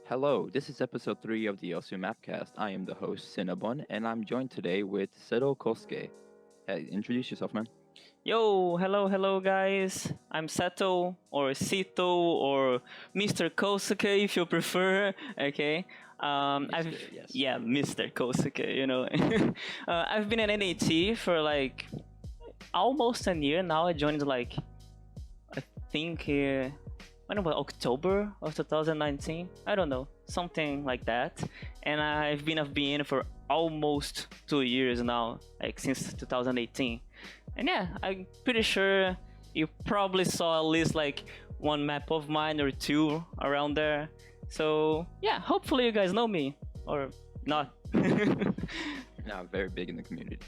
Hello, this is episode 3 of the Osu Mapcast. I am the host, Cinnabun, and I'm joined today with Seto Kousuke. Hey, introduce yourself, man. Yo, hello, guys. I'm Seto, or Sito, or Mr. Kousuke if you prefer. Okay. Yes. Yeah, Mr. Kousuke. I've been an NAT for like almost a year now. I joined I think when was October of 2019. I don't know, something like that. And I've been a BN for almost 2 years now, like since 2018. And yeah, I'm pretty sure you probably saw at least like one map of mine or two around there. So yeah, hopefully you guys know me or not. Now, very big in the community.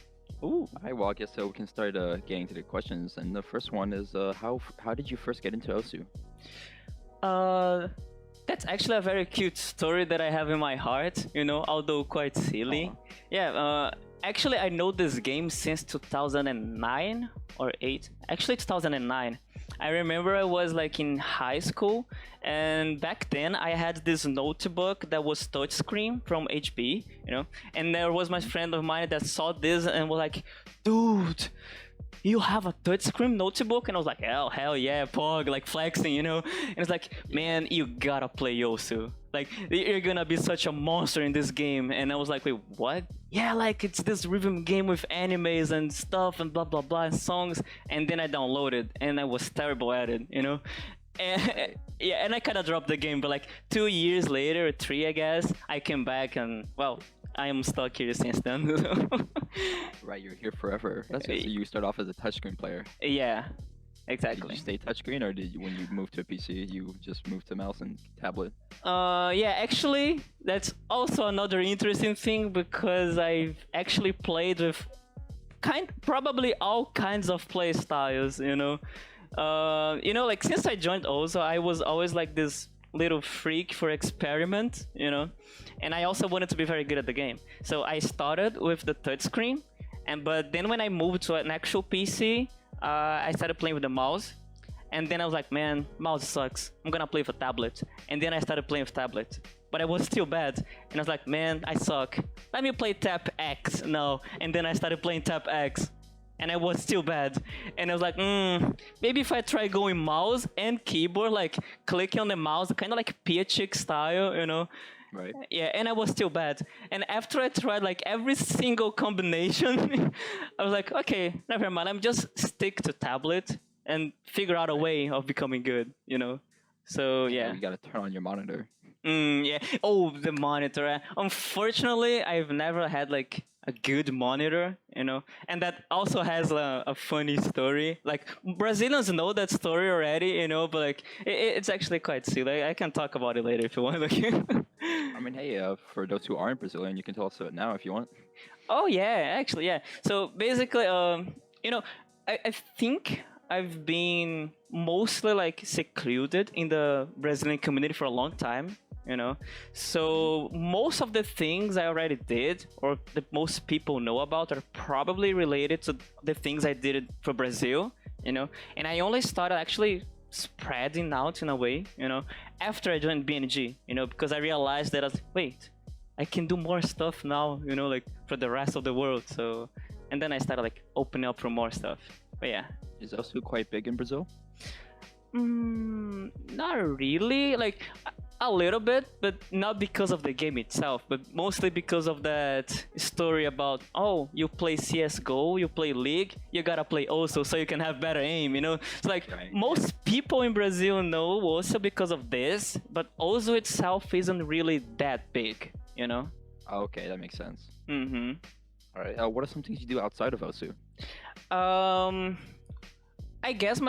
Ooh. All right, well, I guess we can start getting to the questions. And the first one is, how did you first get into Osu? That's actually a very cute story that I have in my heart, although quite silly. Aw. Yeah, actually I know this game since 2009 or 8. Actually 2009. I remember I was like in high school, and back then I had this notebook that was touchscreen from HP, and there was my friend of mine that saw this and was like, dude, you have a touchscreen notebook? And I was like, hell yeah, Pog, like flexing, And it's like, man, you gotta play Yosu. Like, you're gonna be such a monster in this game. And I was like, wait, what? Yeah, like, it's this rhythm game with animes and stuff and blah, blah, blah, and songs. And then I downloaded, and I was terrible at it, And yeah, and I kind of dropped the game, but like 2 years later, or 3, I guess, I came back and, well, I am stuck here since then. Right, you're here forever. That's good. So you start off as a touchscreen player. Yeah, Did exactly. you stay touchscreen, or when you moved to a PC, you just moved to mouse and tablet? Yeah, actually, that's also another interesting thing because I've actually played with probably all kinds of play styles, like since I joined also, I was always like this little freak for experiment, and I also wanted to be very good at the game. So I started with the touchscreen, but then when I moved to an actual PC, I started playing with the mouse, and then I was like, man, mouse sucks. I'm gonna play with a tablet. And then I started playing with tablet, but I was still bad, and I was like, man, I suck. Let me play Tap X now. And then I started playing Tap X, and I was still bad. And I was like, maybe if I try going mouse and keyboard, like clicking on the mouse, kind of like PHX style, Right. Yeah, and I was still bad. And after I tried like every single combination, I was like, okay, never mind. I'm just stick to tablet and figure out a way of becoming good, So yeah. You gotta turn on your monitor. Yeah. Oh, the monitor. Unfortunately, I've never had like a good monitor, and that also has a funny story. Like Brazilians know that story already, but like it's actually quite silly. I can talk about it later if you want. I mean, hey, for those who aren't Brazilian, you can tell us it now if you want. Oh yeah, actually yeah. So basically, I think I've been mostly like secluded in the Brazilian community for a long time, So most of the things I already did, or that most people know about, are probably related to the things I did for Brazil, And I only started actually spreading out in a way, after I joined BNG, because I realized that I was, wait, I can do more stuff now, like for the rest of the world. So, and then I started like opening up for more stuff. But yeah. Is Osu quite big in Brazil? Not really. Like a little bit, but not because of the game itself, but mostly because of that story about, oh, you play CSGO, you play League, you gotta play Osu so you can have better aim, It's like Right. most people in Brazil know Osu because of this, but Osu itself isn't really that big, Oh, okay, that makes sense. Mm-hmm. All right. What are some things you do outside of Osu? I guess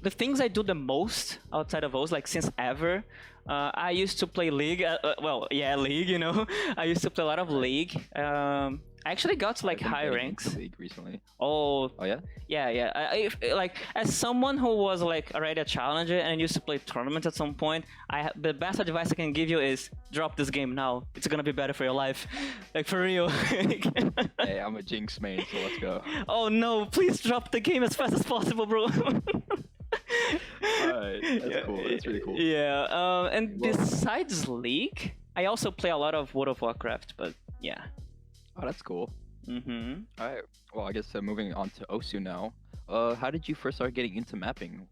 the things I do the most outside of Osu, like since ever, I used to play League. League. I used to play a lot of League. I actually got to like I've been high getting into ranks. League recently. Oh, Oh yeah. yeah. Like as someone who was like already a challenger and used to play tournaments at some point, the best advice I can give you is drop this game now. It's gonna be better for your life, like for real. Hey, I'm a Jinx main, so let's go. Oh no! Please drop the game as fast as possible, bro. Alright, that's cool. That's really cool. Yeah. And Well, besides League, I also play a lot of World of Warcraft. But yeah. oh, that's cool. Mm-hmm. All right. Well, I guess moving on to Osu now. How did you first start getting into mapping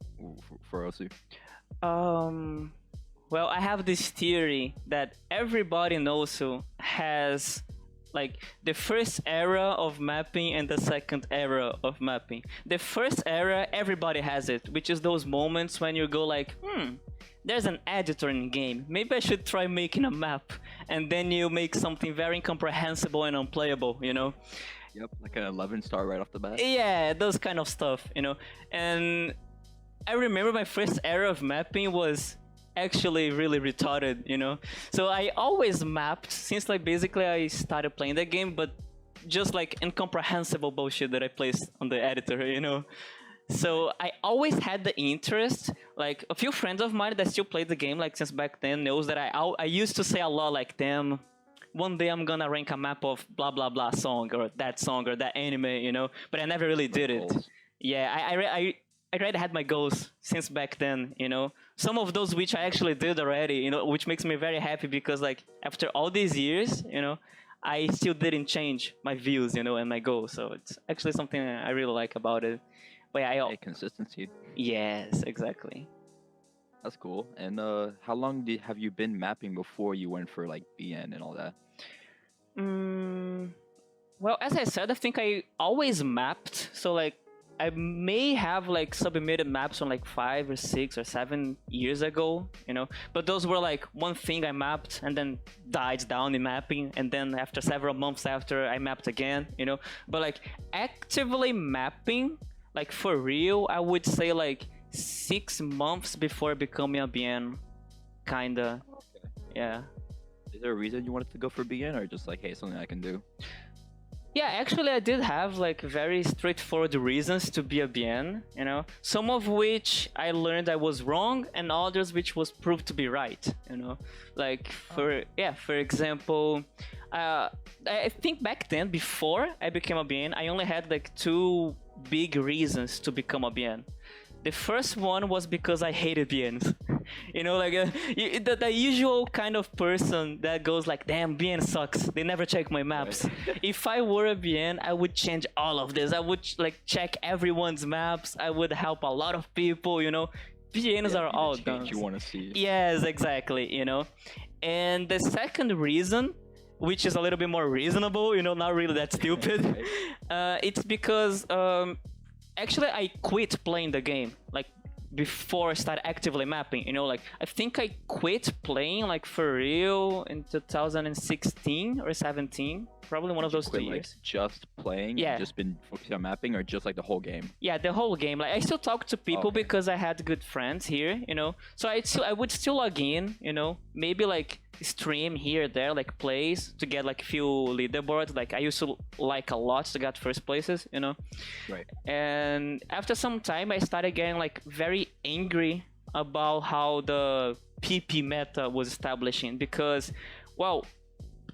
for Osu? Um. Well, I have this theory that everybody in Osu has like the first era of mapping and the second era of mapping. The first era, everybody has it, which is those moments when you go like, there's an editor in game. Maybe I should try making a map. And then you make something very incomprehensible and unplayable, you know? Yep, like an 11-star right off the bat. Yeah, those kind of stuff, you know? And I remember my first era of mapping was actually really retarded, you know? So I always mapped since like basically I started playing the game, but just like incomprehensible bullshit that I placed on the editor, you know? So I always had the interest. Like a few friends of mine that still play the game like since back then knows that I used to say a lot like, damn, one day I'm gonna rank a map of blah blah blah song or that anime, you know? But I never really did it. Goals. Yeah, I already had my goals since back then, you know. Some of those which I actually did already, you know, which makes me very happy because like after all these years, you know, I still didn't change my views, you know, and my goals. So it's actually something I really like about it. But yeah, Hey, consistency. yes, exactly. That's cool. And how long have you been mapping before you went for like BN and all that? Well, as I said, I think I always mapped. So like I may have like submitted maps from like 5 or 6 or 7 years ago, you know, but those were like one thing I mapped and then died down in mapping, and then after several months after I mapped again, you know. But like actively mapping, like for real, I would say like 6 months before becoming a BN, kinda. Okay. Yeah. Is there a reason you wanted to go for BN, or just like, hey, something I can do? Yeah, actually, I did have like very straightforward reasons to be a BN, you know, some of which I learned I was wrong, and others which was proved to be right, you know. Like for example, I think back then before I became a BN, I only had like 2 big reasons to become a BN. The first one was because I hated BNs. You know, like the usual kind of person that goes like, damn, BN sucks. They never check my maps. Right. If I were a BN, I would change all of this. I would like check everyone's maps. I would help a lot of people, you know. BNs Yeah, are be the all change done. you want to see. Yes, exactly, you know. And the second reason, which is a little bit more reasonable, you know, not really that stupid, it's because actually I quit playing the game like before I started actively mapping, you know. Like I think I quit playing like for real in 2016 or 17, probably one of those 2 Quit, like, years. just playing? Yeah. And just been focusing on mapping, or just like the whole game? Yeah, the whole game. Like I still talk to people Okay. because I had good friends here, you know. So I would still log in, you know, maybe like stream here there, like plays to get like few leaderboards. Like I used to like a lot to get first places, you know. Right. And after some time, I started getting like very angry about how the PP meta was establishing because, well,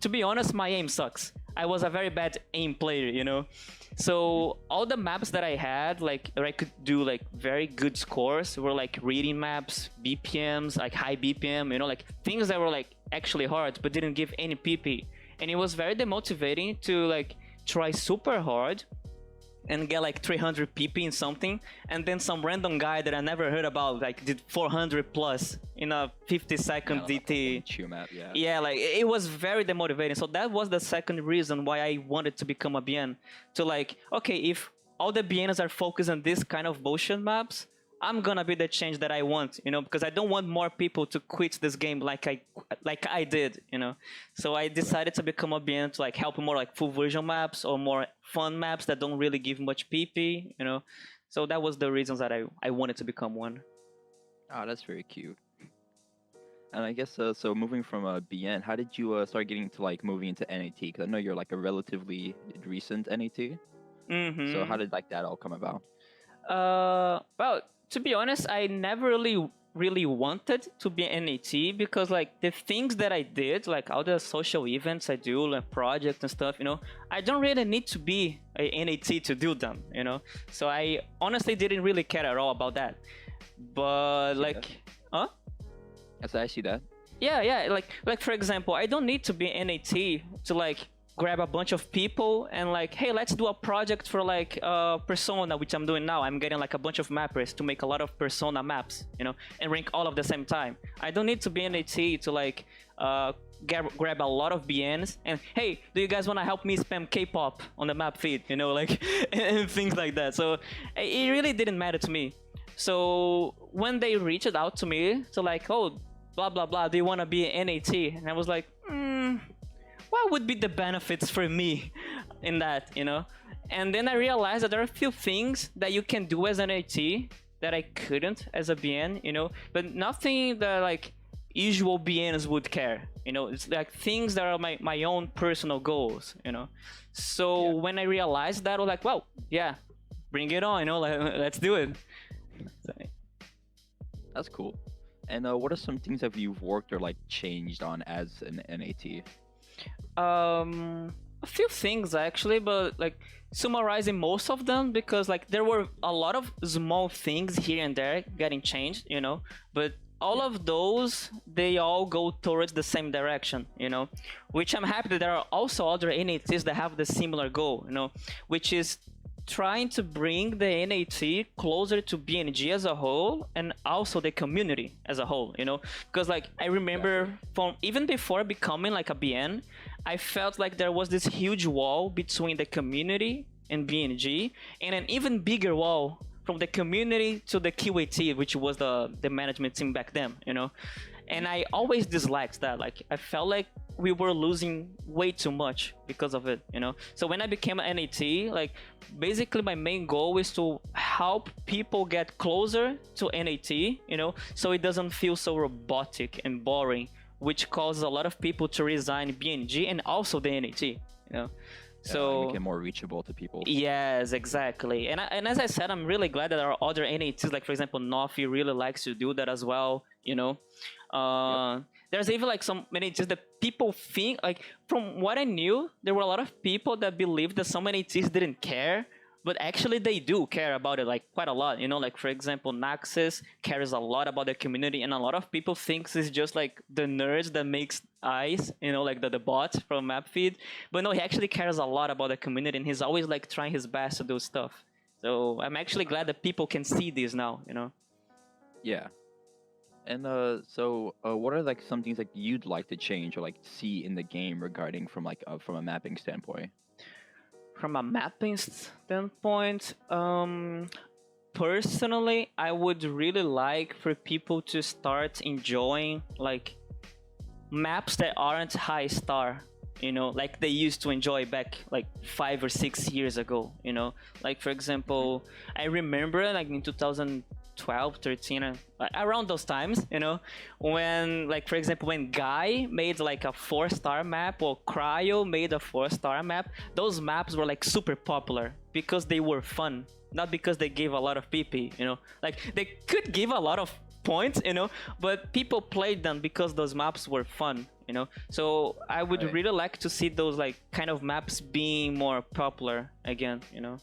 to be honest, my aim sucks. I was a very bad aim player, you know. So all the maps that I had, like where I could do like very good scores, were like reading maps, BPMs, like high BPM, you know, like things that were like actually hard but didn't give any PP. And it was very demotivating to like try super hard and get like 300 PP in something, and then some random guy that I never heard about like did 400 plus in a 50-second Yeah, like a DT. chew map, yeah. Yeah, like it was very demotivating. So that was the second reason why I wanted to become a BN. To like, okay, if all the BNs are focused on this kind of bullshit maps, I'm gonna be the change that I want, you know, because I don't want more people to quit this game like I did, you know. So I decided to become a BN to like help more like full version maps or more fun maps that don't really give much PP, you know. So that was the reasons that I wanted to become one. Oh, that's very cute. And I guess so. Moving from BN, how did you start getting to like moving into NAT? Because I know you're like a relatively recent NAT. Mm-hmm. So how did like that all come about? Well, to be honest, I never really wanted to be an NAT because like the things that I did, like all the social events I do, like projects and stuff, you know, I don't really need to be a NAT to do them, you know. So I honestly didn't really care at all about that. But See that? like, huh? As I see that. Yeah. Like for example, I don't need to be NAT to like grab a bunch of people and like, hey, let's do a project for like Persona, which I'm doing now. I'm getting like a bunch of mappers to make a lot of Persona maps, you know, and rank all of the same time. I don't need to be NAT to like grab a lot of BNs and hey, do you guys want to help me spam K-pop on the map feed, you know, like and things like that. So it really didn't matter to me. So when they reached out to me to like, oh, blah blah blah, do you want to be an NAT? And I was like, what would be the benefits for me in that, you know? And then I realized that there are a few things that you can do as an AT that I couldn't as a BN, you know, but nothing that like usual BNs would care, you know. It's like things that are my own personal goals, you know. So when I realized that, I was like, well, yeah, bring it on, you know, like, let's do it. So, That's cool. And what are some things that you've worked or like changed on as an NAT? a few things actually, but like summarizing most of them because like there were a lot of small things here and there getting changed, you know, but all of those, they all go towards the same direction, you know, which I'm happy that there are also other NATs that have the similar goal, you know, which is trying to bring the NAT closer to BNG as a whole and also the community as a whole, you know, because like I remember from even before becoming like a BN, I felt like there was this huge wall between the community and BNG and an even bigger wall from the community to the QAT, which was the management team back then, you know. And I always disliked that. Like I felt like we were losing way too much because of it, you know. So when I became an NAT, like basically my main goal is to help people get closer to NAT, you know, so it doesn't feel so robotic and boring, which causes a lot of people to resign BNG and also the NAT, you know. So make it more reachable to people. Yes, exactly. And as I said, I'm really glad that there are other NATs, like for example, Nofi really likes to do that as well, you know. There's even like some NATs that people think, like from what I knew, there were a lot of people that believed that some NATs didn't care, but actually they do care about it like quite a lot, you know. Like for example, Naxxes cares a lot about the community, and a lot of people thinks it's just like the nerds that makes eyes, you know, like the bot from MapFeed. But no, he actually cares a lot about the community, and he's always like trying his best to do stuff. So I'm actually glad that people can see this now, you know. Yeah. And what are like some things like you'd like to change or like see in the game regarding from like from a mapping standpoint? From a mapping standpoint, personally, I would really like for people to start enjoying like maps that aren't high star, you know, like they used to enjoy back like 5 or 6 years ago, you know. Like for example, I remember like in 2012, 13, around those times, you know, when like for example when Guy made like a 4-star map or Cryo made a 4-star map, those maps were like super popular because they were fun, not because they gave a lot of PP, you know. Like they could give a lot of points, you know, but people played them because those maps were fun, you know. So I would really like to see those like kind of maps being more popular again, you know.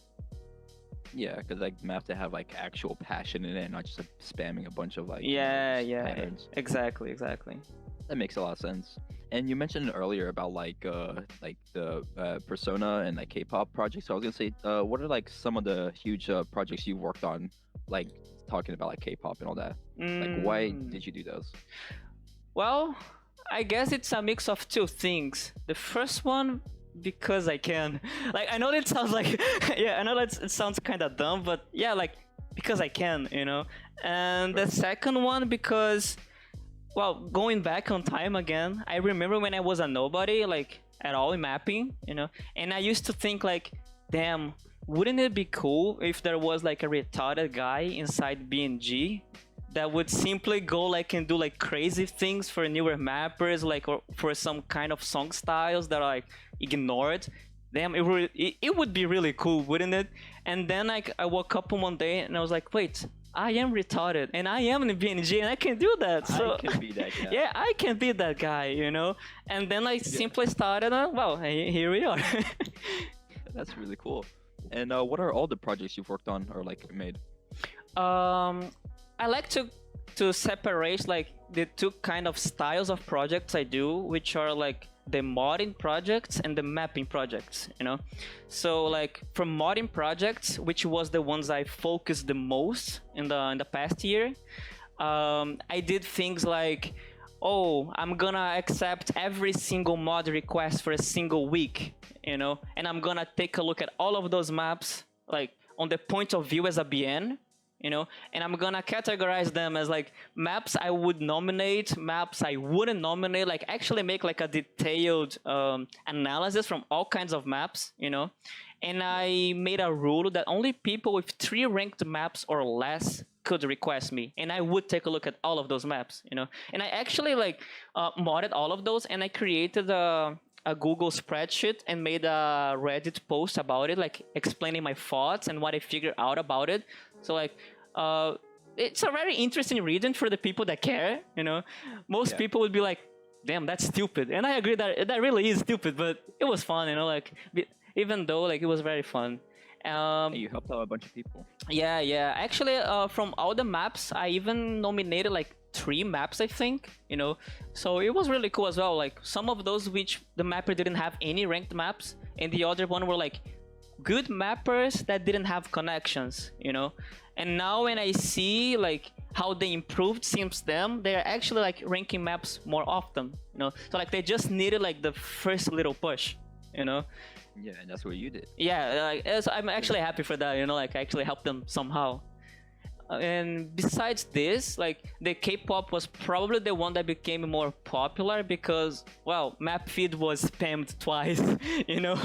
Yeah, because like maps that have like actual passion in it, not just like, spamming a bunch of like patterns. Exactly. That makes a lot of sense. And you mentioned earlier about like the Persona and like K-pop projects. So I was gonna say, what are like some of the huge projects you've worked on, like talking about like K-pop and all that? Like why did you do those? Well, I guess it's a mix of two things. The first one, because I can. Like I know that sounds like I know that it sounds kind of dumb, but yeah, like because I can, you know. And the second one because, well, going back on time again, I remember when I was a nobody, like at all in mapping, you know, and I used to think like, damn, wouldn't it be cool if there was like a retarded guy inside BNG that would simply go like and do like crazy things for newer mappers, like or for some kind of song styles that are like ignored. Damn, it would be really cool, wouldn't it? And then like I woke up one day and I was like, wait, I am retarded and I am in BNG and I can do that. So I can be that guy. yeah, I can be that guy, you know. And then I simply started. Well, here we are. That's really cool. And what are all the projects you've worked on or like made? I like to separate like the two kind of styles of projects I do, which are like the modding projects and the mapping projects, you know. So like for modding projects, which was the ones I focused the most in the past year, I did things like, oh, I'm gonna accept every single mod request for a single week, you know, and I'm gonna take a look at all of those maps, like on the point of view as a BN, you know, and I'm gonna categorize them as like maps I would nominate, maps I wouldn't nominate, like actually make like a detailed analysis from all kinds of maps, you know. And I made a rule that only people with 3 ranked maps or less could request me, and I would take a look at all of those maps, you know. And I actually like modded all of those, and I created a Google spreadsheet and made a Reddit post about it, like explaining my thoughts and what I figured out about it. So like, it's a very interesting reading for the people that care, you know. Most people would be like, damn, that's stupid. And I agree that that really is stupid, but it was fun, you know, like, even though like it was very fun. You helped out a bunch of people. Yeah. Actually, from all the maps, I even nominated like 3 maps, I think, you know. So it was really cool as well. Like some of those which the mapper didn't have any ranked maps, and the other one were like good mappers that didn't have connections, you know. And now when I see like how they improved since then, they're actually like ranking maps more often, you know. So like they just needed like the first little push, you know. Yeah, and that's what you did. Yeah, like I'm actually happy for that, you know, like I actually helped them somehow. And besides this, like the K-pop was probably the one that became more popular because, well, map feed was spammed twice, you know.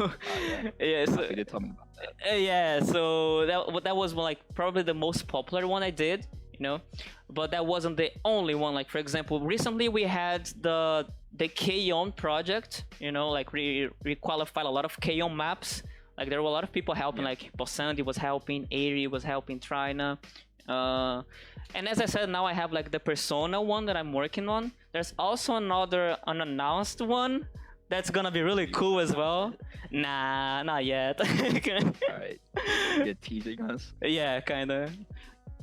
Yeah, so, you did tell me about that. yeah, so that was like probably the most popular one I did, you know. But that wasn't the only one. Like for example, recently we had the K-On project, you know, like we qualified a lot of K-On maps. Like there were a lot of people helping, like Posandi was helping, Airi was helping, Trina. And as I said, now I have like the Persona one that I'm working on. There's also another unannounced one that's gonna be really cool as well. Nah, not yet. Alright. You're teasing us? Yeah, kinda.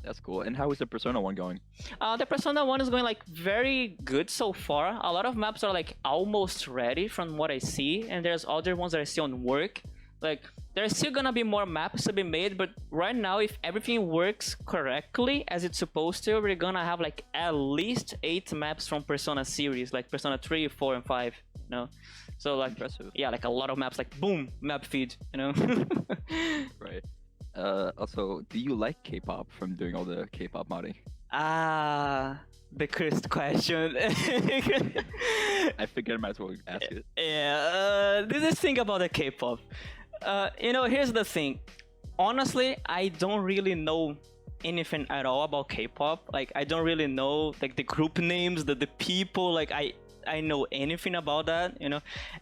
That's cool. And how is the Persona one going? The Persona 1 is going like very good so far. A lot of maps are like almost ready from what I see, and there's other ones that are still in work. Like there's still gonna be more maps to be made, but right now if everything works correctly as it's supposed to, we're gonna have like at least 8 maps from Persona series, like Persona 3, 4, and 5, you know. So like, impressive. Yeah, like a lot of maps, like boom, map feed, you know. Right. Also, do you like K-pop from doing all the K-pop modding? The cursed question. I figured I might as well ask it. Yeah, this thing about the K-pop. You know, here's the thing. Honestly, I don't really know anything at all about K-pop. Like, I don't really know like the group names, the people. Like, I know anything about that, you know,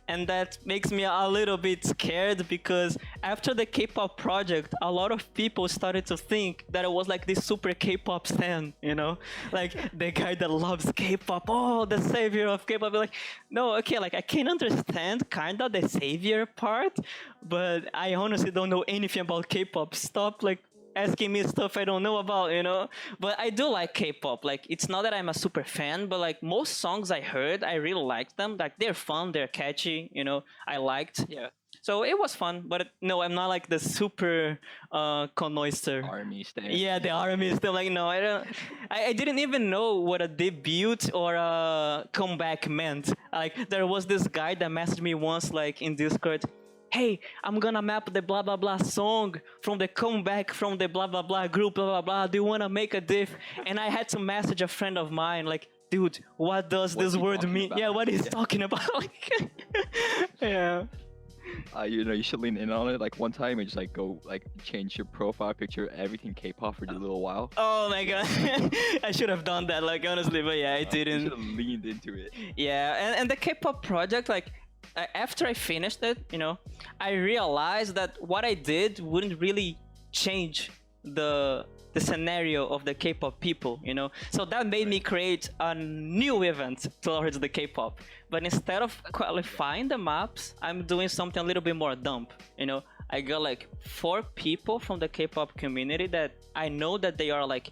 and that makes me a little bit scared because after the K-pop project, a lot of people started to think that it was like this super K-pop stan, you know, like the guy that loves K-pop, oh, the savior of K-pop. Like, no, okay, like I can understand kind of the savior part, but I honestly don't know anything about K-pop. Stop like asking me stuff I don't know about, you know. But I do like K-pop. Like, it's not that I'm a super fan, but like most songs I heard, I really liked them. Like, they're fun, they're catchy, you know. I liked. Yeah. So it was fun, but no, I'm not like the super connoisseur. Army stan. Yeah, the army still like no, I don't. I didn't even know what a debut or a comeback meant. Like, there was this guy that messaged me once, like in Discord. Hey, I'm gonna map the blah blah blah song from the comeback from the blah blah blah group, blah blah blah. Do you wanna make a diff? And I had to message a friend of mine, like, dude, what does this word mean? About? Yeah, what he's talking about? Yeah. You know, you should lean in on it. Like one time, and just like go like change your profile picture, everything K-pop for a little while. Oh my god, I should have done that. Like honestly, but yeah, I didn't. You should have leaned into it. Yeah, and the K-pop project, like. After I finished it, you know, I realized that what I did wouldn't really change the scenario of the K-pop people, you know. So that made me create a new event towards the K-pop. But instead of qualifying the maps, I'm doing something a little bit more dumb, you know. I got like 4 people from the K-pop community that I know that they are like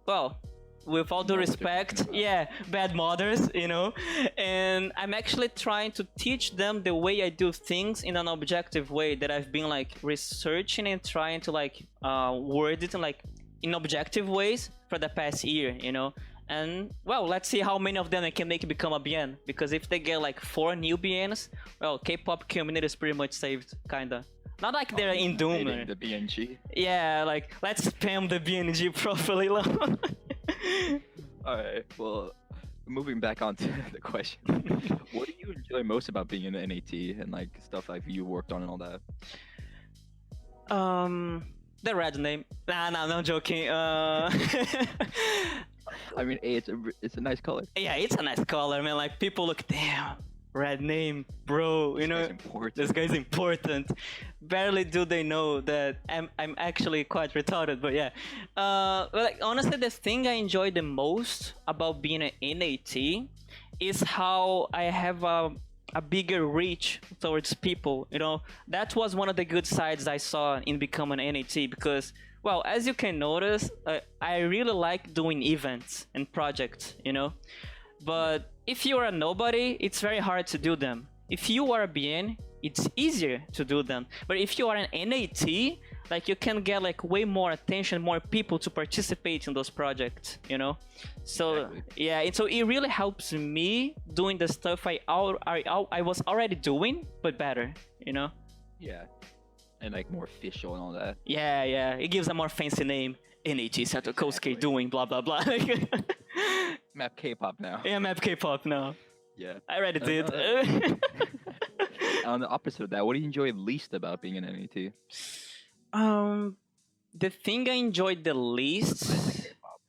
well, with all due Know what you're respect, talking about. yeah, bad mothers, you know. And I'm actually trying to teach them the way I do things in an objective way that I've been like researching and trying to like word it in like in objective ways for the past year, you know. And well, let's see how many of them I can make become a BN, because if they get like 4 new BNs, well, K-pop community is pretty much saved, kinda. Not like they're in doom. Hating the BNG. Yeah, like let's spam the BNG properly. Alright, well, moving back on to the question. What do you enjoy most about being in the NAT and like stuff like you worked on and all that? The red name. Nah, no, I'm joking. I mean, A, it's a nice color. Yeah, it's a nice color, man. Like people look, damn, red name, bro. You know, It's important. this guy's important. Barely do they know that I'm actually quite retarded, but yeah. But like honestly, the thing I enjoy the most about being an NAT is how I have a bigger reach towards people. You know, that was one of the good sides I saw in becoming an NAT, because well, as you can notice, I really like doing events and projects, you know. But if you are a nobody, it's very hard to do them. If you are a BN, it's easier to do them. But if you are an NAT, like you can get like way more attention, more people to participate in those projects, you know. So Exactly. yeah, and so it really helps me doing the stuff I was already doing, but better, you know. Yeah. And like more official and all that. Yeah, yeah, it gives a more fancy name. NAT Seto Kousuke Exactly. doing blah blah blah. Map K-pop now. Yeah, I'm K-pop now. Yeah. I already did. On the opposite of that, what do you enjoy least about being an NAT? The thing I enjoyed the least. K-pop.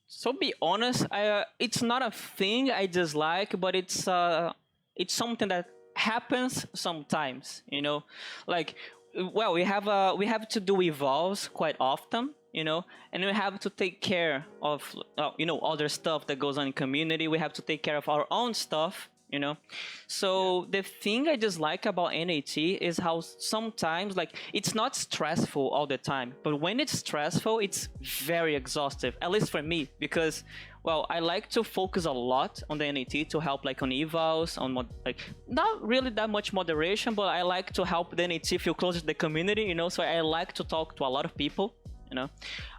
So be honest, it's not a thing I dislike, but it's something that happens sometimes. You know, like well, we have to do evolves quite often. You know, and we have to take care of you know, other stuff that goes on in community. We have to take care of our own stuff. You know, so the thing I dislike about NAT is how sometimes like it's not stressful all the time, but when it's stressful, it's very exhaustive. At least for me, because well, I like to focus a lot on the NAT to help like on evals, on like not really that much moderation, but I like to help the NAT feel closer to the community. You know, so I like to talk to a lot of people. You know,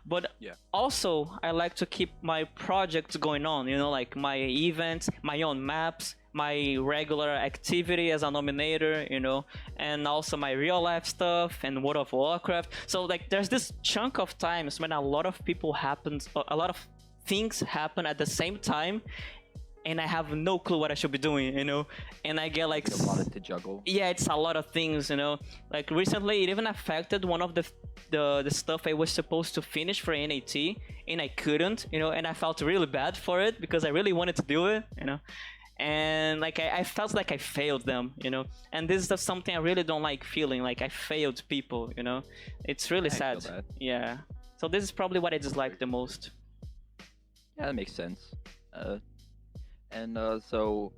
but Yeah. also I like to keep my projects going on, you know, like my events, my own maps, my regular activity as a nominator, you know, and also my real life stuff and World of Warcraft. So like there's this chunk of times when a lot of things happen at the same time, and I have no clue what I should be doing, you know, and I get like A lot to juggle. yeah, it's a lot of things, you know. Like recently, it even affected one of the stuff I was supposed to finish for NAT, and I couldn't, you know, and I felt really bad for it because I really wanted to do it, you know. And like I felt like I failed them, you know. And this is something I really don't like feeling, like I failed people, you know. It's really I feel sad. that. Yeah. So this is probably what I dislike the most. Yeah, that makes sense. So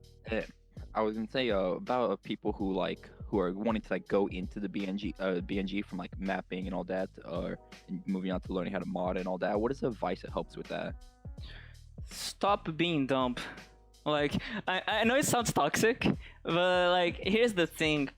I was gonna say about people who are wanting to like go into the BNG from like mapping and all that, or moving on to learning how to mod and all that. What is the advice that helps with that? Stop being dumb. Like I know it sounds toxic, but like here's the thing.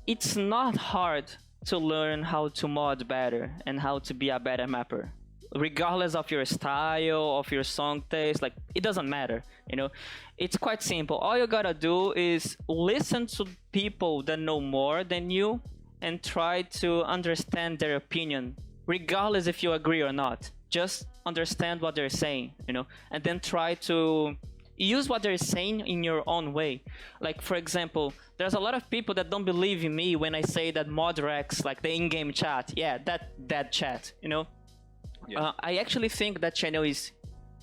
It's not hard to learn how to mod better and how to be a better mapper. Regardless of your style, of your song taste, like it doesn't matter, you know. It's quite simple. All you gotta do is listen to people that know more than you and try to understand their opinion, regardless if you agree or not. Just understand what they're saying, you know, and then try to use what they're saying in your own way. Like for example, there's a lot of people that don't believe in me when I say that modrex, like the in-game chat, yeah, that chat, you know. Yeah. I actually think that channel is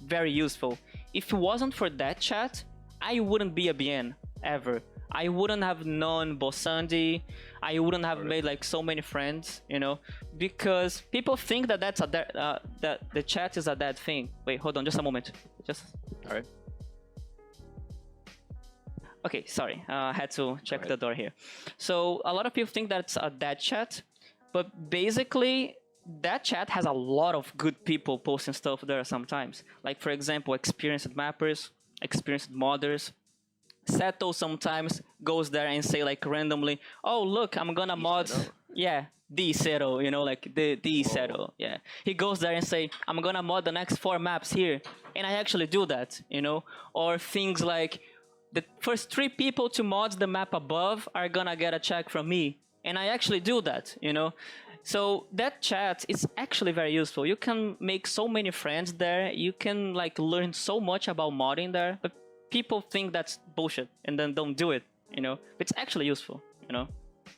very useful. If it wasn't for that chat, I wouldn't be a BN ever. I wouldn't have known Bosandi. I wouldn't have made like so many friends, you know, because people think that that the chat is a dead thing. Wait, hold on, just a moment. Just. All right. Okay, sorry. I had to check ahead. the door here. So a lot of people think that's a dead chat, but basically that chat has a lot of good people posting stuff there sometimes. Like, for example, experienced mappers, experienced modders. Seto sometimes goes there and say like randomly, "Oh, look, I'm gonna mod." Seto? Yeah, the Seto, you know, like the Whoa. Seto. Yeah, he goes there and say, "I'm gonna mod the next 4 maps here," and I actually do that, you know. Or things like, the first 3 people to mod the map above are gonna get a check from me, and I actually do that, you know. So that chat is actually very useful. You can make so many friends there. You can like learn so much about modding there. But people think that's bullshit and then don't do it, you know. It's actually useful, you know.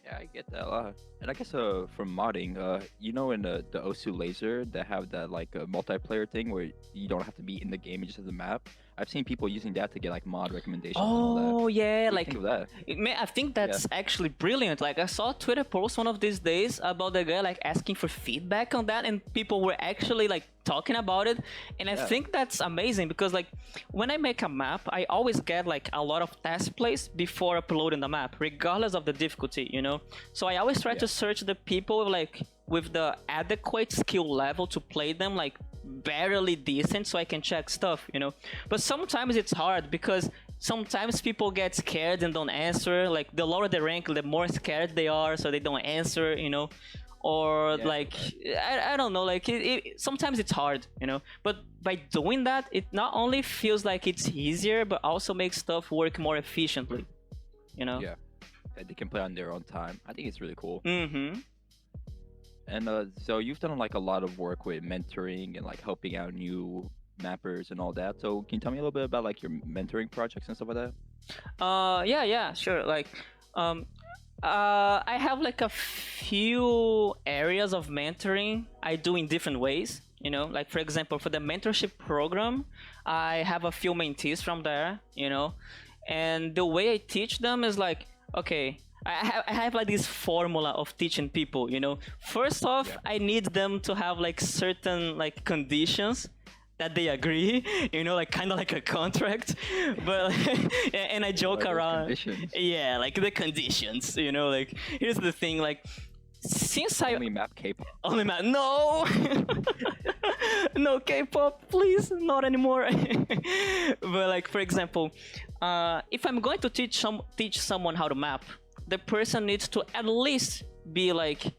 Yeah, I get that a lot. And I guess for modding, you know, in the Osu laser, they have that like multiplayer thing where you don't have to be in the game, you just have the map. I've seen people using that to get like mod recommendations and all that. Oh yeah, What do you like think of that? I think that's actually brilliant. Like I saw a Twitter post one of these days about the guy like asking for feedback on that, and people were actually like talking about it. And I think that's amazing because like when I make a map, I always get like a lot of test plays before uploading the map, regardless of the difficulty, you know. So I always try to search the people like with the adequate skill level to play them like barely decent so I can check stuff, you know. But sometimes it's hard because sometimes people get scared and don't answer. Like the lower the rank, the more scared they are, so they don't answer, you know. Or like I don't know, like sometimes it's hard, you know. But by doing that, it not only feels like it's easier, but also makes stuff work more efficiently, you know. Yeah, that they can play on their own time. I think it's really cool. Mm-hmm. And so you've done like a lot of work with mentoring and like helping out new mappers and all that. So can you tell me a little bit about like your mentoring projects and stuff like that? Yeah, sure. Like, I have like a few areas of mentoring I do in different ways. You know, like for example, for the mentorship program, I have a few mentees from there. You know, and the way I teach them is like, okay, I have like this formula of teaching people, you know. First off, I need them to have like certain like conditions that they agree, you know, like kind of like a contract. But and I joke around. Conditions. Yeah, like the conditions, you know, like here's the thing, like since I Only map K-pop. only map no no K-pop, please, not anymore. But like for example, if I'm going to teach someone how to map, the person needs to at least be like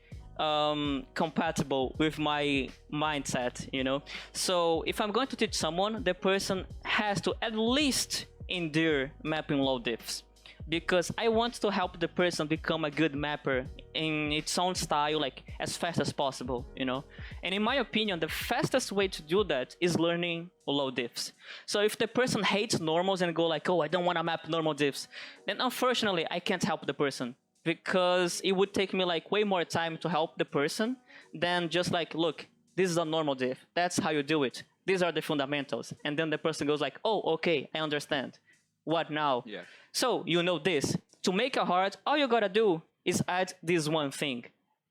compatible with my mindset, you know. So if I'm going to teach someone, the person has to at least endure mapping low diffs, because I want to help the person become a good mapper in its own style, like as fast as possible, you know. And in my opinion, the fastest way to do that is learning low diffs. So if the person hates normals and go like, oh, I don't want to map normal diffs, then unfortunately I can't help the person, because it would take me like way more time to help the person than just like, look, this is a normal diff, that's how you do it, these are the fundamentals. And then the person goes like, oh, okay, I understand. What now? Yeah. So you know this. To make a hard, all you gotta do is add this one thing.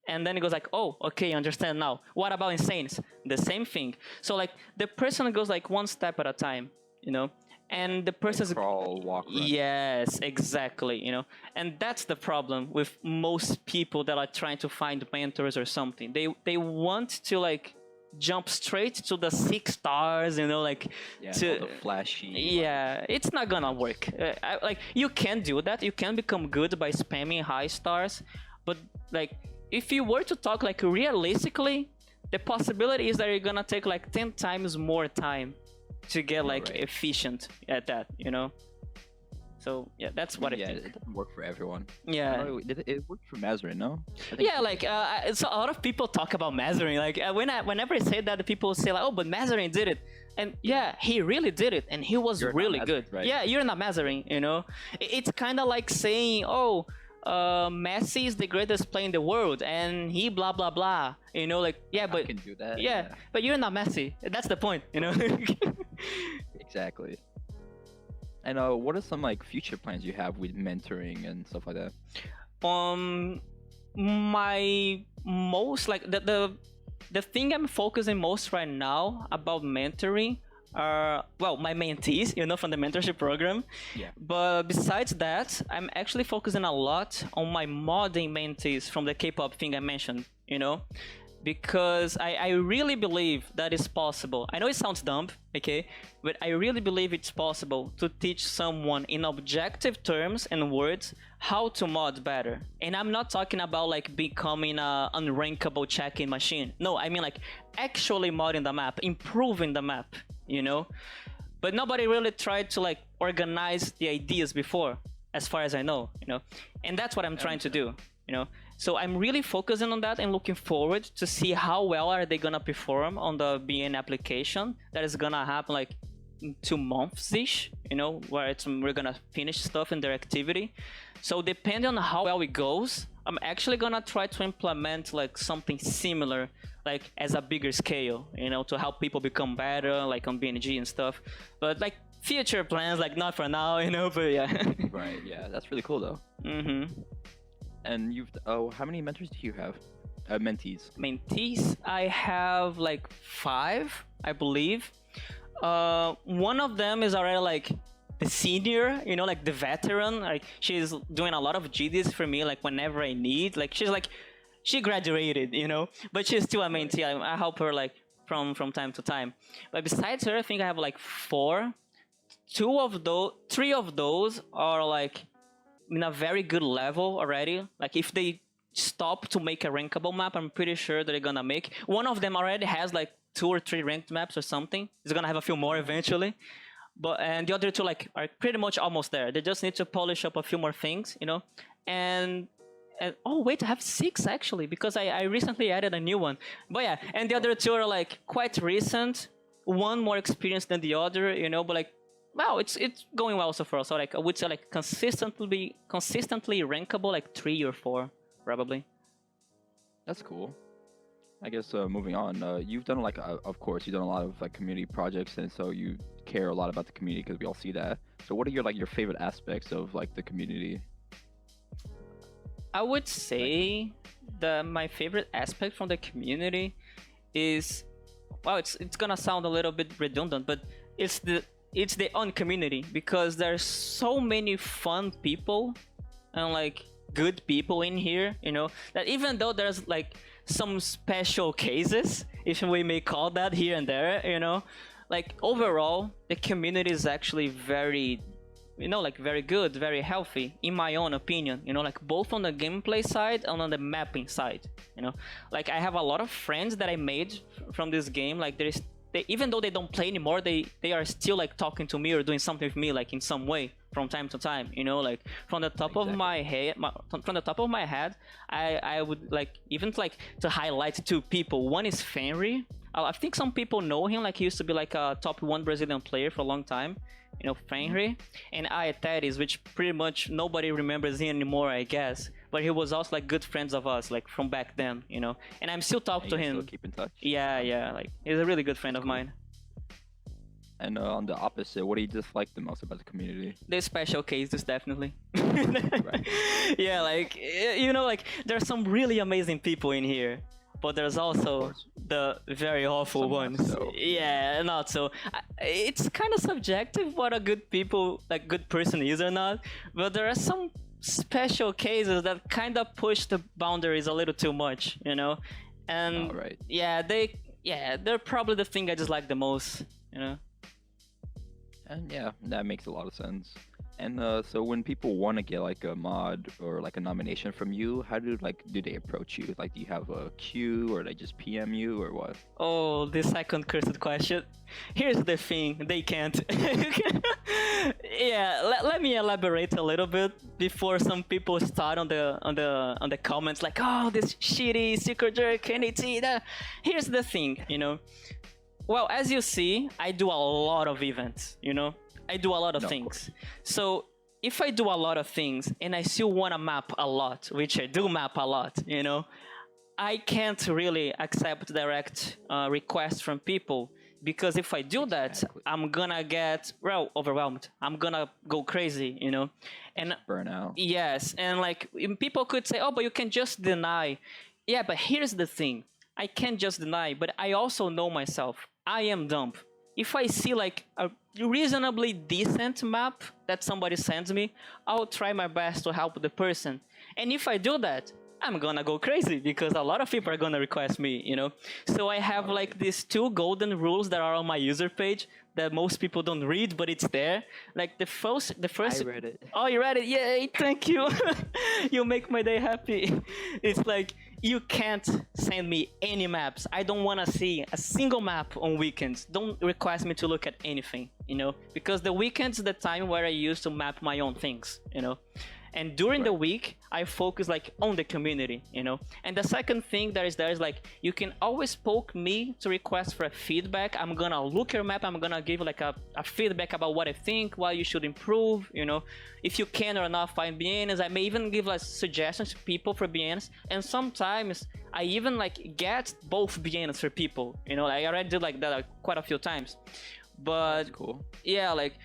And then it goes like, oh, okay, I understand now. What about insanes? The same thing. So like the person goes like one step at a time, you know? And the person's Crawl, walk, run. yes, exactly, you know. And that's the problem with most people that are trying to find mentors or something. They want to like jump straight to the 6 stars, you know, like to all the flashy. Yeah, it's not gonna work. Like you can do that. You can become good by spamming high stars, but like if you were to talk like realistically, the possibility is that you're gonna take like 10 times more time to get like efficient at that, you know. So yeah, that's what I think. It doesn't work for everyone. Yeah. It worked for Mazarin, no? Yeah, like so a lot of people talk about Mazarin. Like whenever I say that, the people say like, oh, but Mazarin did it, and yeah, he really did it, and he was really good. Right? Yeah, you're not Mazarin, you know. It's kind of like saying, oh, Messi is the greatest player in the world, and he blah blah blah. You know, like yeah, but I can do that. yeah, but you're not Messi. That's the point, you know. Exactly. And what are some like future plans you have with mentoring and stuff like that? My most like the thing I'm focusing most right now about mentoring are, well, my mentees, you know, from the mentorship program. Yeah. But besides that, I'm actually focusing a lot on my modding mentees from the K-pop thing I mentioned, you know. because I really believe that it's possible. I know it sounds dumb, okay, but I really believe it's possible to teach someone in objective terms and words how to mod better. And I'm not talking about like becoming a unrankable checking machine. No, I mean like actually modding the map, improving the map, you know. But nobody really tried to like organize the ideas before, as far as I know, you know. And that's what I'm trying to do, you know. So I'm really focusing on that and looking forward to see how well are they gonna perform on the BN application. That is gonna happen like in 2 months-ish, you know, where we're gonna finish stuff in their activity. So depending on how well it goes, I'm actually gonna try to implement like something similar, like as a bigger scale, you know, to help people become better, like on BNG and stuff. But like future plans, like not for now, you know, but yeah. Right, yeah, that's really cool though. And how many mentors do you have? Mentees. Mentees, I have like 5, I believe. One of them is already like the senior, you know, like the veteran. Like she's doing a lot of GDs for me, like whenever I need. Like she graduated, you know, but she's still a mentee. I help her like from time to time. But besides her, I think I have like 4. 3 of those are like in a very good level already. Like if they stop to make a rankable map, I'm pretty sure they're gonna make. One of them already has like 2 or 3 ranked maps or something. It's gonna have a few more eventually. And the other 2 like are pretty much almost there. They just need to polish up a few more things, you know. And oh wait, I have 6 actually, because I recently added a new one. But yeah, and the other 2 are like quite recent. One more experienced than the other, you know, but like wow, it's going well so far. So like I would say like consistently rankable, like 3 or 4 probably. That's cool. I guess moving on, you've done like of course you've done a lot of like community projects, and so you care a lot about the community because we all see that. So what are your favorite aspects of like the community? I would say my favorite aspect from the community is, well, it's gonna sound a little bit redundant, but it's the own community, because there's so many fun people and like good people in here, you know, that even though there's like some special cases, if we may call that, here and there, you know, like overall the community is actually very, you know, like very good, very healthy in my own opinion, you know, like both on the gameplay side and on the mapping side, you know. Like I have a lot of friends that I made from this game. Like even though they don't play anymore, they are still like talking to me or doing something with me, like in some way from time to time, you know. Like from the top of my head, I would like even like to highlight 2 people. One is Fenry. I think some people know him, like he used to be like a top 1 Brazilian player for a long time, you know, Fenry. And Aeteris, which pretty much nobody remembers him anymore, I guess, but he was also like good friends of us, like from back then, you know. And I'm still talking to him. Still keep in touch. Yeah, like he's a really good friend of mine. And on the opposite, what do you dislike the most about the community? The special cases, definitely. Right. Yeah, like, you know, like there's some really amazing people in here, but there's also the very awful ones. Yeah, not so. It's kind of subjective what a good person is or not, but there are some special cases that kind of push the boundaries a little too much, you know. And they're probably the thing I dislike the most, you know. And yeah, that makes a lot of sense. And so when people want to get like a mod or like a nomination from you, how do they approach you? Like, do you have a queue, or they just PM you, or what? Oh, the second cursed question. Here's the thing, they can't. Yeah, let me elaborate a little bit before some people start on the comments like, oh, this shitty secret jerk NAT. Here's the thing, you know. Well, as you see, I do a lot of events, you know. I do a lot of things. So if I do a lot of things and I still want to map a lot, which I do map a lot, you know, I can't really accept direct requests from people, because if I do that, I'm gonna get overwhelmed. I'm gonna go crazy, you know. And burnout. Yes, and like people could say, oh, but you can just deny. Yeah, but here's the thing. I can't just deny, but I also know myself. I am dumb. If I see like a reasonably decent map that somebody sends me, I'll try my best to help the person. And if I do that, I'm gonna go crazy because a lot of people are gonna request me, you know. So I have like these two golden rules that are on my user page that most people don't read, but it's there. Like the first. I read it. Oh, you read it? Yay! Thank you. You make my day happy. It's like you can't send me any maps. I don't want to see a single map on weekends. Don't request me to look at anything, you know, because the weekends is the time where I use to map my own things, you know. And during the week, I focus like on the community, you know. And the second thing that is there is like you can always poke me to request for a feedback. I'm gonna look your map. I'm gonna give like a feedback about what I think, what you should improve, you know. If you can or not find BNs, I may even give like suggestions to people for BNs. And sometimes I even like get both BNs for people, you know. I already did like that like, quite a few times. But That's cool. yeah, like.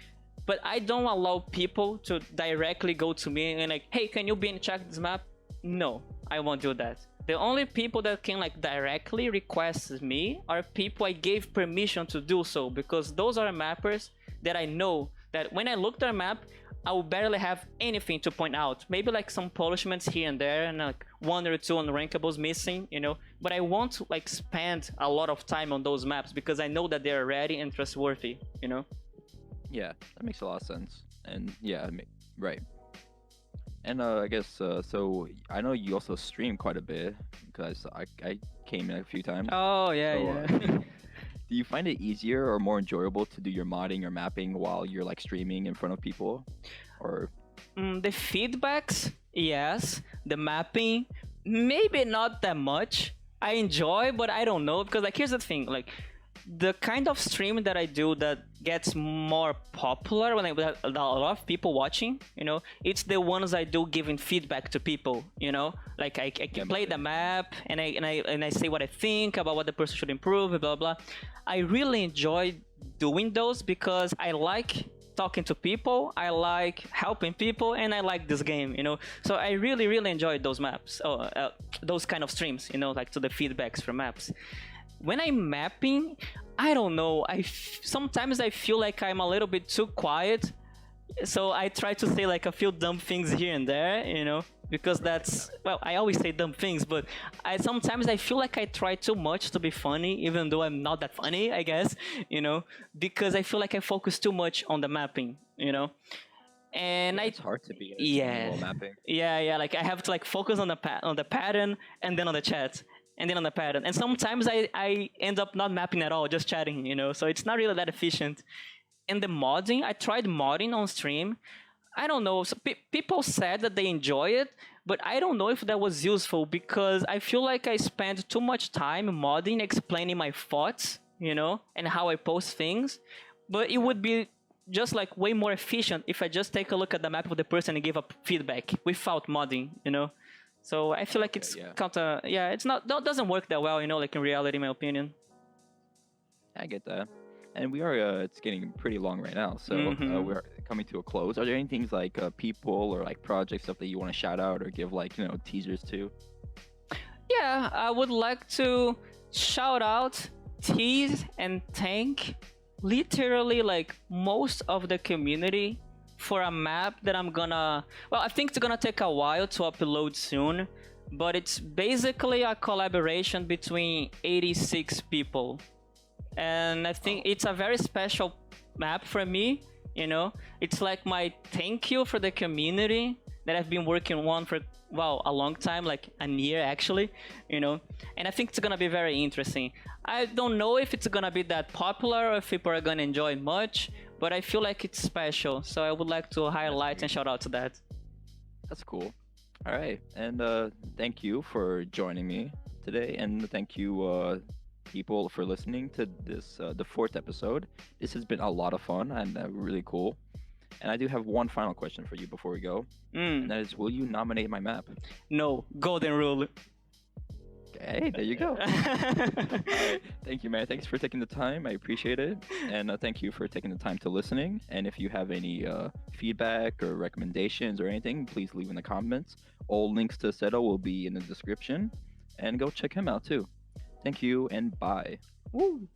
But I don't allow people to directly go to me and like, hey, can you be and check this map? No, I won't do that. The only people that can like directly request me are people I gave permission to do so, because those are mappers that I know that when I look at their map, I will barely have anything to point out. Maybe like some polishments here and there and like one or two unrankables missing, you know. But I won't like spend a lot of time on those maps because I know that they're ready and trustworthy, you know. Yeah, that makes a lot of sense. And yeah, right. And I guess so. I know you also stream quite a bit because I came in a few times. Oh yeah, So, yeah. do you find it easier or more enjoyable to do your modding or mapping while you're like streaming in front of people, or? The feedbacks, yes. The mapping, maybe not that much. I enjoy, but I don't know because like here's the thing, like the kind of stream that I do that gets more popular when I have a lot of people watching, you know, it's the ones I do giving feedback to people, you know, like I can play the map and I say what I think about what the person should improve, blah blah. I really enjoy doing those because I like talking to people, I like helping people, and I like this game, you know. So I really enjoy those maps, those kind of streams, you know, like to the feedbacks for maps. When I'm mapping, I don't know. Sometimes I feel like I'm a little bit too quiet, so I try to say like a few dumb things here and there, you know, because that's, well, I always say dumb things, but sometimes I feel like I try too much to be funny, even though I'm not that funny, I guess, you know, because I feel like I focus too much on the mapping, you know. And It's hard to be yeah, while mapping. yeah, like I have to like focus on the pattern and then on the chat and then on the pattern. And sometimes I end up not mapping at all, just chatting, you know, so it's not really that efficient. And the modding, I tried modding on stream. I don't know, so people said that they enjoy it, but I don't know if that was useful because I feel like I spend too much time modding, explaining my thoughts, you know, and how I post things. But it would be just like way more efficient if I just take a look at the map of the person and give a feedback without modding, you know. So I feel like it's it's not, doesn't work that well, you know, like in reality, in my opinion. I get that. And we are, it's getting pretty long right now, so we're coming to a close. Are there any things like people or like project stuff that you want to shout out or give like, you know, teasers to? Yeah, I would like to shout out, tease, and thank literally like most of the community for a map that I'm gonna, well, I think it's gonna take a while to upload soon, but it's basically a collaboration between 86 people. And I think it's a very special map for me, you know. It's like my thank you for the community that I've been working on for, well, a long time, like a year actually, you know. And I think it's gonna be very interesting. I don't know if it's gonna be that popular or if people are gonna enjoy it much, but I feel like it's special. So I would like to highlight and shout out to that. That's cool. All right. And thank you for joining me today. And thank you, people, for listening to this, the fourth episode. This has been a lot of fun and really cool. And I do have one final question for you before we go. And that is, will you nominate my map? No, golden rule. Okay, there you go. All right. Thank you, man. Thanks for taking the time. I appreciate it. And thank you for taking the time to listening. And if you have any feedback or recommendations or anything, please leave in the comments. All links to Seto will be in the description. And go check him out too. Thank you and bye. Woo.